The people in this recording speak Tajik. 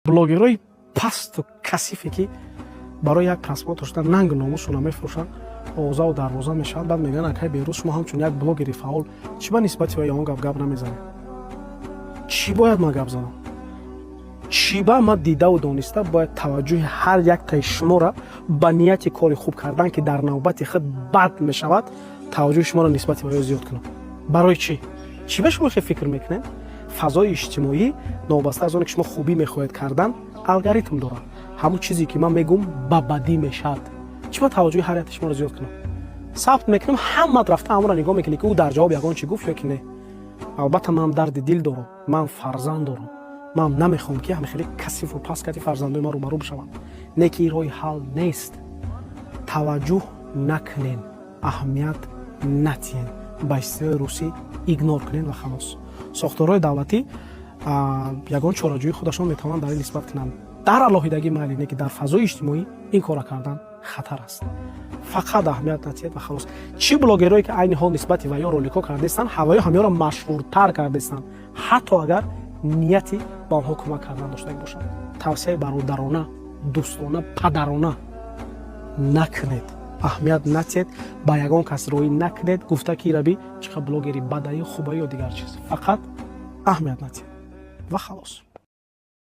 блогерои пасту касифе ки барои як касбот доштан нангу номушона мефурӯшанд, овозаву дарвоза мешавад. баъд мегӯянд акай берӯз шумо ҳамчун як блогери фаъол чӣ ба нисбати он гап намезанед? чӣ бояд ман гап занам? чӣ ба ман дидаву дониста бояд таваҷҷӯҳи ҳар яктаи шуморо ба нияти кори хуб кардан ки дар навбати худ бад мешавад, таваҷҷӯҳи шуморо нисбати ба ё зиёд кунам? барои чӣ? чӣ ба шумо фикр мекунед? фазои иҷтимоӣ новбаста аз оне ки шумо хубӣ мехоҳед кардан алгоритм дорад. ҳамон чизе ки ман мегӯм ба бадӣ мешавад. чӣ ба таваҷҷӯҳи ҳар якти шуморо зиёд кунам? сабт мекунам, ҳамат рафта ҳамонро нигоҳ мекунӣ ки ӯ дар ҷавоб ягон чӣ гуфт ё ки не. албатта ман дарди дил дорам, ман фарзанд дорам. ман намехоҳам ки ҳамин хеле касифу паскати фарзандои ман рӯбарӯ бишаванд. не ки роҳи ҳал нест. таваҷҷӯҳ накунен, аҳамият натиҳен, ба истилоҳи русӣ игнор кунен ва халос. сохторҳои давлатӣ ягон чораҷӯии худашон метавонанд дар ин нисбат кунанд. дар алоҳидагӣ майли не ки дар фазои иҷтимоӣ ин кора кардан хатар аст. фақат аҳамият натиҳед ва халос. чӣ блогерое ки айни ҳол нисбати ва ё роликҳо кардастанд, ҳавои ҳамёнро машҳуртар кардастанд, ҳатто агар нияти ба онҳо кӯмак кардан доштагӣ бошад. тавсияи бародарона, дӯстона, падарона накунед. аҳамият натиҳед, ба ягон кас роӣ накунед гуфта ки раби чӣ блогери бадаи хубаи ё дигар чиз. фақат аҳамият натиҳед ва халос.